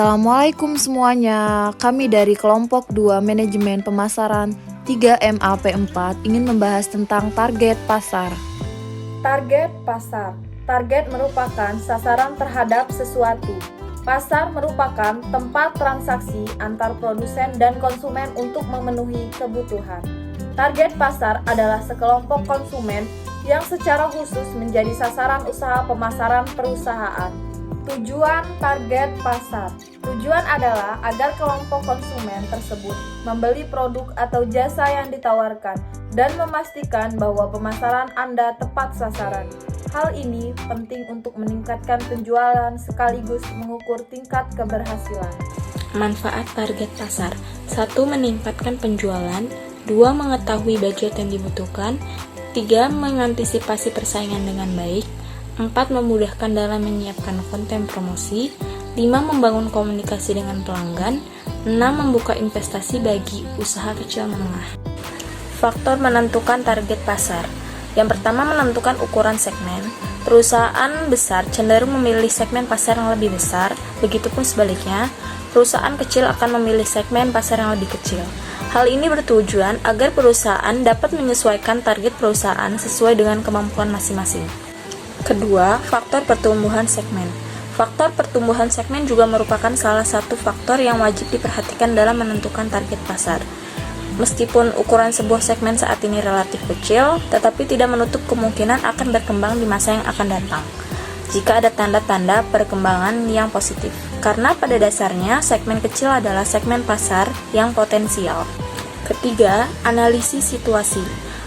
Assalamualaikum semuanya, kami dari kelompok 2 Manajemen Pemasaran 3MAP4 ingin membahas tentang target pasar. Target pasar. Target merupakan sasaran terhadap sesuatu. Pasar merupakan tempat transaksi antar produsen dan konsumen untuk memenuhi kebutuhan. Target pasar adalah sekelompok konsumen yang secara khusus menjadi sasaran usaha pemasaran perusahaan. Tujuan target pasar. Tujuan adalah agar kelompok konsumen tersebut membeli produk atau jasa yang ditawarkan dan memastikan bahwa pemasaran Anda tepat sasaran. Hal ini penting untuk meningkatkan penjualan sekaligus mengukur tingkat keberhasilan. Manfaat target pasar: 1. Meningkatkan penjualan. 2. Mengetahui budget yang dibutuhkan. 3. Mengantisipasi persaingan dengan baik. 4. Memudahkan dalam menyiapkan konten promosi. 5. Membangun komunikasi dengan pelanggan. 6. Membuka investasi bagi usaha kecil menengah. Faktor menentukan target pasar. Yang pertama, menentukan ukuran segmen. Perusahaan besar cenderung memilih segmen pasar yang lebih besar, begitupun sebaliknya, perusahaan kecil akan memilih segmen pasar yang lebih kecil. Hal ini bertujuan agar perusahaan dapat menyesuaikan target perusahaan sesuai dengan kemampuan masing-masing. Kedua, faktor pertumbuhan segmen. Faktor pertumbuhan segmen juga merupakan salah satu faktor yang wajib diperhatikan dalam menentukan target pasar. Meskipun ukuran sebuah segmen saat ini relatif kecil, tetapi tidak menutup kemungkinan akan berkembang di masa yang akan datang jika ada tanda-tanda perkembangan yang positif. Karena pada dasarnya segmen kecil adalah segmen pasar yang potensial. Ketiga, analisis situasi.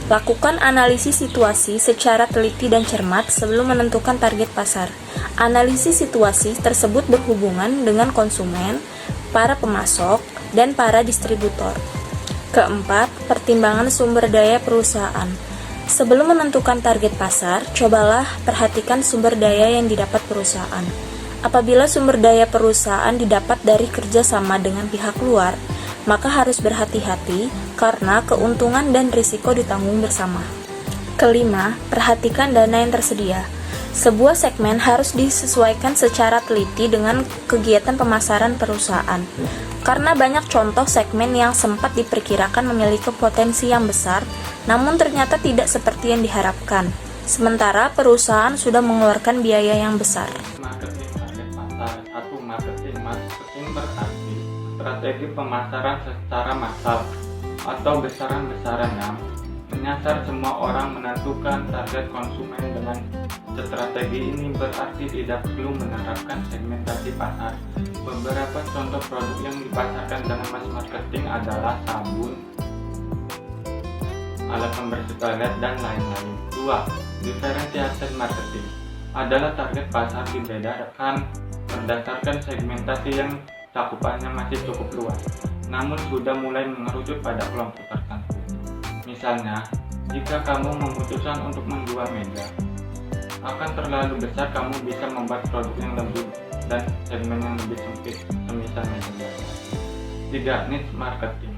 Lakukan analisis situasi secara teliti dan cermat sebelum menentukan target pasar. Analisis situasi tersebut berhubungan dengan konsumen, para pemasok, dan para distributor. Keempat, pertimbangan sumber daya perusahaan. Sebelum menentukan target pasar, cobalah perhatikan sumber daya yang didapat perusahaan. Apabila sumber daya perusahaan didapat dari kerjasama dengan pihak luar, maka harus berhati-hati karena keuntungan dan risiko ditanggung bersama. Kelima, perhatikan dana yang tersedia. Sebuah segmen harus disesuaikan secara teliti dengan kegiatan pemasaran perusahaan. Karena banyak contoh segmen yang sempat diperkirakan memiliki potensi yang besar, namun ternyata tidak seperti yang diharapkan. Sementara perusahaan sudah mengeluarkan biaya yang besar. Marketing target pasar. 1. Marketing berarti strategi pemasaran secara massal atau besaran-besaran yang menyasar semua orang. Menentukan target konsumen dengan strategi ini berarti tidak perlu menerapkan segmentasi pasar. Beberapa contoh produk yang dipasarkan dengan mass marketing adalah sabun, alat pembersih toilet, dan lain-lain. 2. Differentiated marketing adalah target pasar dibedakan berdasarkan segmentasi yang cakupannya masih cukup luas, namun sudah mulai mengerucut pada kelompok tertentu. Misalnya, jika kamu memutuskan untuk menjual meja, akan terlalu besar, kamu bisa membuat produk yang lebih dan segmen yang lebih sempit, semisal meja biasa. 3. Niche marketing.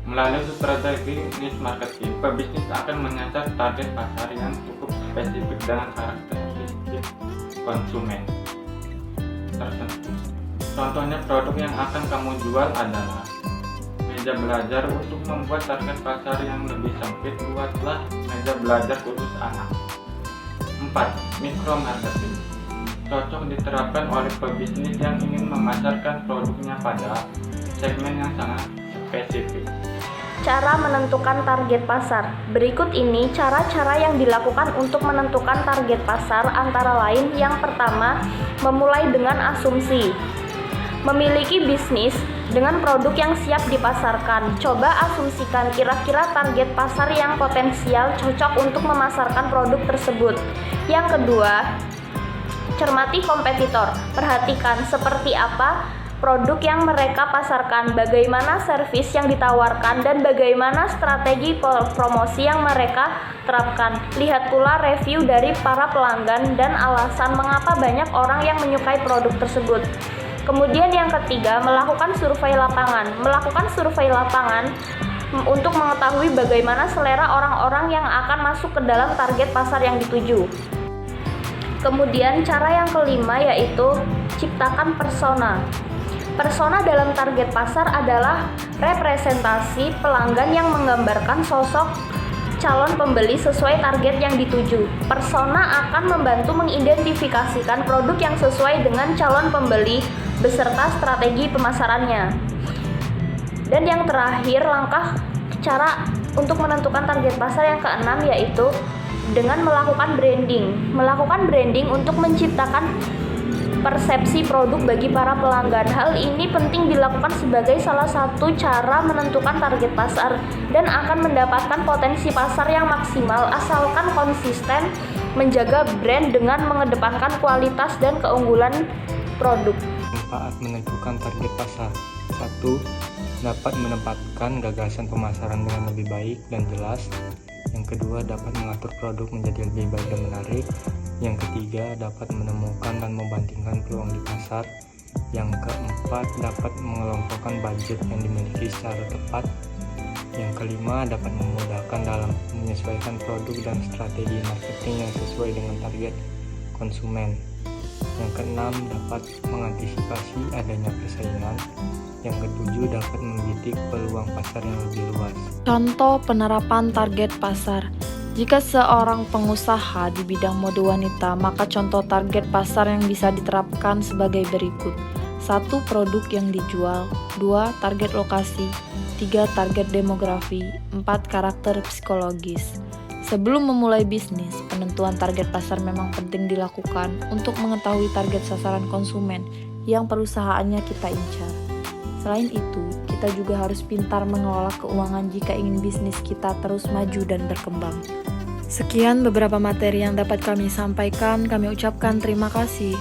Melalui strategi niche marketing, pebisnis akan menyasar target pasar yang cukup spesifik dengan karakteristik konsumen tertentu. Contohnya, produk yang akan kamu jual adalah meja belajar. Untuk membuat target pasar yang lebih sempit, buatlah meja belajar khusus anak. 4. Micro marketing cocok diterapkan oleh pebisnis yang ingin memasarkan produknya pada segmen yang sangat spesifik. Cara menentukan target pasar. Berikut ini cara-cara yang dilakukan untuk menentukan target pasar, antara lain: yang pertama, memulai dengan asumsi. Memiliki bisnis dengan produk yang siap dipasarkan. Coba asumsikan kira-kira target pasar yang potensial cocok untuk memasarkan produk tersebut. Yang kedua, cermati kompetitor. Perhatikan seperti apa produk yang mereka pasarkan, bagaimana servis yang ditawarkan, dan bagaimana strategi promosi yang mereka terapkan. Lihat pula review dari para pelanggan dan alasan mengapa banyak orang yang menyukai produk tersebut. Kemudian yang ketiga, melakukan survei lapangan. Melakukan survei lapangan untuk mengetahui bagaimana selera orang-orang yang akan masuk ke dalam target pasar yang dituju. Kemudian cara yang kelima yaitu ciptakan persona. Persona dalam target pasar adalah representasi pelanggan yang menggambarkan sosok calon pembeli sesuai target yang dituju. Persona akan membantu mengidentifikasikan produk yang sesuai dengan calon pembeli beserta strategi pemasarannya. Dan yang terakhir, langkah cara untuk menentukan target pasar yang keenam yaitu dengan melakukan branding. Melakukan branding untuk menciptakan persepsi produk bagi para pelanggan. Hal ini penting dilakukan sebagai salah satu cara menentukan target pasar dan akan mendapatkan potensi pasar yang maksimal asalkan konsisten menjaga brand dengan mengedepankan kualitas dan keunggulan produk. Manfaat menentukan target pasar. 1. Dapat menempatkan gagasan pemasaran dengan lebih baik dan jelas. Yang kedua, dapat mengatur produk menjadi lebih baik dan menarik. Yang ketiga, dapat menemukan dan membandingkan peluang di pasar. Yang keempat, dapat mengelompokkan budget yang dimiliki secara tepat. Yang kelima, dapat memudahkan dalam menyesuaikan produk dan strategi marketing yang sesuai dengan target konsumen. Yang keenam, dapat mengantisipasi adanya persaingan. Yang ketujuh, dapat membidik peluang pasar yang lebih luas. Contoh penerapan target pasar. Jika seorang pengusaha di bidang mode wanita, maka contoh target pasar yang bisa diterapkan sebagai berikut. 1. Produk yang dijual. 2. Target lokasi. 3. Target demografi. 4. Karakter psikologis. Sebelum memulai bisnis, penentuan target pasar memang penting dilakukan untuk mengetahui target sasaran konsumen yang perusahaannya kita incar. Selain itu, kita juga harus pintar mengelola keuangan jika ingin bisnis kita terus maju dan berkembang. Sekian beberapa materi yang dapat kami sampaikan. Kami ucapkan terima kasih.